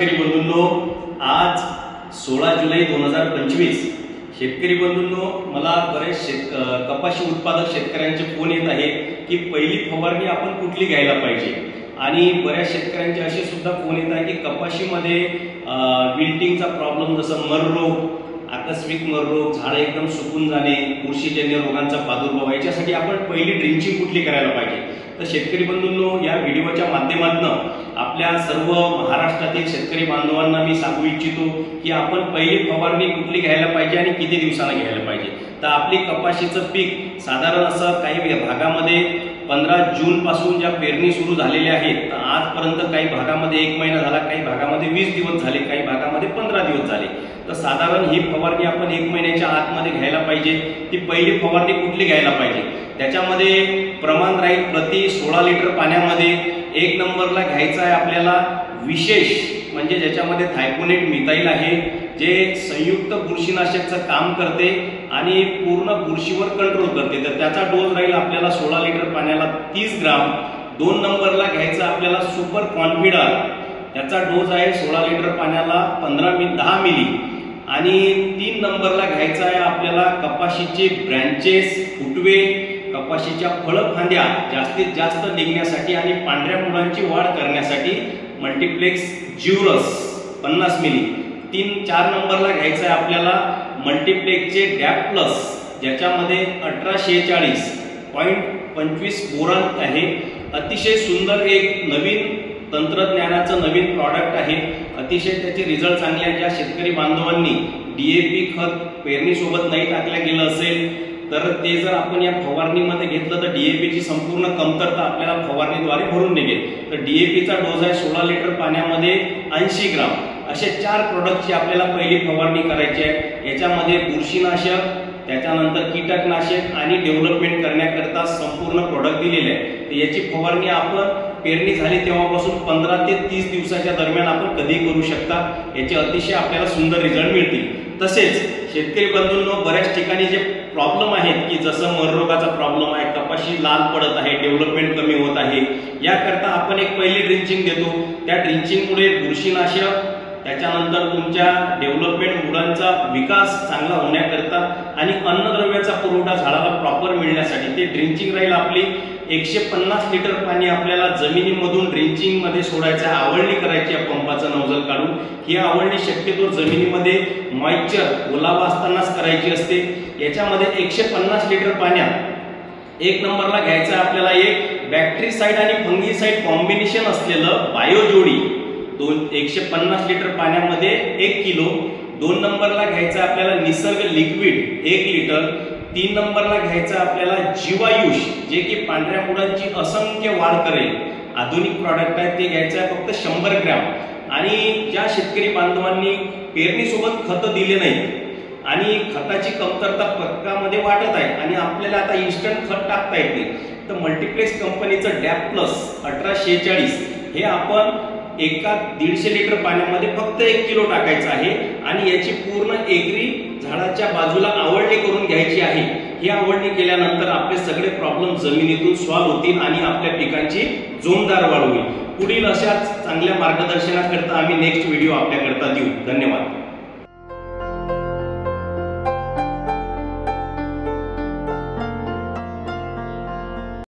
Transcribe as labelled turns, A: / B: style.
A: शेतकरी बंधूंनो, आज 16 जुलै 2025 शेतकरी बंधूंनो, मला बरेच कपाशी उत्पादक शेतकऱ्यांचे फोन येत आहे की पहिली फवारणी आपण कुठली घ्यायला पाहिजे। आणि बऱ्याच शेतकऱ्यांचे असे सुद्धा फोन येत आहे की कपाशीमध्ये विल्टिंगचा प्रॉब्लेम, जसं मर रोग, आकस्मिक मर रोग, झाड एकदम सुकून जाणे, बुरशीजन्य रोगांचा प्रादुर्भाव, याच्यासाठी आपण पहिली ड्रिंचिंग कुठली करायला पाहिजे। तर शेतकरी बंधूंनो, या व्हिडिओच्या माध्यमातून आपल्या सर्व महाराष्ट्रातील शेतकरी बांधवांना मी सांगू इच्छितो की आपण पहिली फवारणी कुठली घ्यायला पाहिजे आणि किती दिवसांना घ्यायला पाहिजे। तर आपली कपाशीचं पीक साधारण असं काही भागामध्ये 15 जून पासून ज्या पेरणी सुरू झालेल्या आहेत, तर आजपर्यंत काही भागामध्ये 1 महिना झाला, काही भागामध्ये 20 दिवस झाले, काही भागामध्ये 15 दिवस झाले। तर साधारण ही फवारणी आपण 1 महिन्याच्या आतमध्ये घ्यायला पाहिजे। ती पहिली फवारणी कुठली घ्यायला पाहिजे, त्याच्यामध्ये प्रमाण राहील प्रति 16 लिटर पाण्यामध्ये 1 नंबरला घ्यायचा आहे आपल्याला विशेष, म्हणजे ज्याच्यामध्ये थायकोनेट मिथाइल आहे, जे संयुक्त बुरशीनाशकचं काम करते आणि पूर्ण बुरशीवर कंट्रोल करते। तर त्याचा डोस राहील आपल्याला 16 लिटर पाण्याला 30 ग्राम। 2 नंबरला घ्यायचा आपल्याला सुपर कॉन्फिडर, त्याचा डोस आहे 16 लिटर पाण्याला 10 मिली। आणि 3 नंबरला घ्यायचा आहे आपल्याला कपाशीचे ब्रँचेस, फुटवे, कपाशीच्या फळफांद्या जास्तीत जास्त निघण्यासाठी आणि पांढऱ्या मुळांची वाढ करण्यासाठी मल्टीप्लेक्स ज्युरस 50 मिली। 4 नंबरला घ्यायचा आहे आपल्याला मल्टीप्लेक्सचे डॅप प्लस, ज्याच्यामध्ये 1846.25 बोरॉन आहे। अतिशय सुंदर एक नवीन तंत्रज्ञानाचं नवीन प्रॉडक्ट आहे, अतिशय त्याचे रिझल्ट चांगले आहेत। ज्या शेतकरी बांधवांनी डीएपी खत पेरणी सोबत नाही टाकलं गेलं असेल, तर ते जर आपण या फवारणीमध्ये घेतलं तर डीएपीची संपूर्ण कमतरता आपल्याला फवारणीद्वारे भरून निघेल। तर डीएपीचा डोस आहे 16 लिटर पाण्यामध्ये 80 ग्राम। असे 4 प्रोडक्टची आपल्याला पहिली फवारणी करायची आहे। याच्यामध्ये बुरशीनाशक, त्याच्यानंतर कीटकनाशक आणि डेव्हलपमेंट करण्याकरता संपूर्ण प्रोडक्ट दिलेले आहे। तर याची फवारणी आपण पेरणी झाली तेव्हापासून 15 ते 30 दिवसाच्या दरम्यान आपण कधी करू शकता। याचे अतिशय आपल्याला सुंदर रिझल्ट मिळतील। तसेच शेतकरी बंधूंनो, बऱ्याच ठिकाणी जे प्रॉब्लेम आहेत की जसं मर रोगाचा प्रॉब्लेम आहे, कपाशी लाल पडत आहे, डेव्हलपमेंट कमी होत आहे, याकरता आपण एक पहिली ड्रिंचिंग देतो। त्या ड्रिंचिंगमुळे बुरशीनाशक, त्याच्यानंतर तुमच्या डेव्हलपमेंट, मुळांचा विकास चांगला होण्याकरता आणि अन्नद्रव्याचा पुरवठा झाडाला प्रॉपर मिळण्यासाठी ते ड्रिंचिंग राहील आपली। 150 लिटर पाणी आपल्याला जमिनीमधून ड्रिंचिंग मध्ये सोडायचं आहे, आवळणी करायची आहे पंपाचं नोझल काढून। ही आवळणी शक्यतो जमिनीमध्ये मॉइश्चर, ओलावा असतानाच करायची असते। याच्यामध्ये 150 लिटर पाण्यात 1 नंबरला घ्यायचं आहे आपल्याला एक बॅक्टेरिसाइड आणि फंगीसाइड कॉम्बिनेशन असलेलं बायोजोडी 150 लिटर पाण्यामध्ये 1 किलो। 2 नंबरला घ्यायचं आपल्याला निसर्ग लिक्विड 1 लिटर। 3 नंबरला घ्यायचं आपल्याला जीवायुष, जे की पांढऱ्या मुळांची असंख्य वाढ करेल, आधुनिक प्रॉडक्ट आहे, ते घ्यायचं आहे फक्त 100 ग्रॅम। आणि ज्या शेतकरी बांधवांनी पेरणी सोबत खत दिले नाहीत आणि खताची कमतरता पिकामध्ये वाटत आहे आणि आपल्याला आता इन्स्टंट खत टाकता येत नाही, तर मल्टीप्लेक्स कंपनीचं डॅप प्लस 1846 हे आपण एका 150 लिटर पाण्यामध्ये फक्त 1 किलो टाकायचं आहे आणि याची पूर्ण एकरी झाडाच्या बाजूला आवळणी करून घ्यायची आहे। ही आवळणी केल्यानंतर आपले सगळे प्रॉब्लेम जमिनीतून सॉल्व्ह होतील आणि आपल्या पिकांची जोमदार वाढ होईल। पुढील अशाच चांगल्या मार्गदर्शनाकरता आम्ही नेक्स्ट व्हिडिओ आपल्याकरता देऊ। धन्यवाद।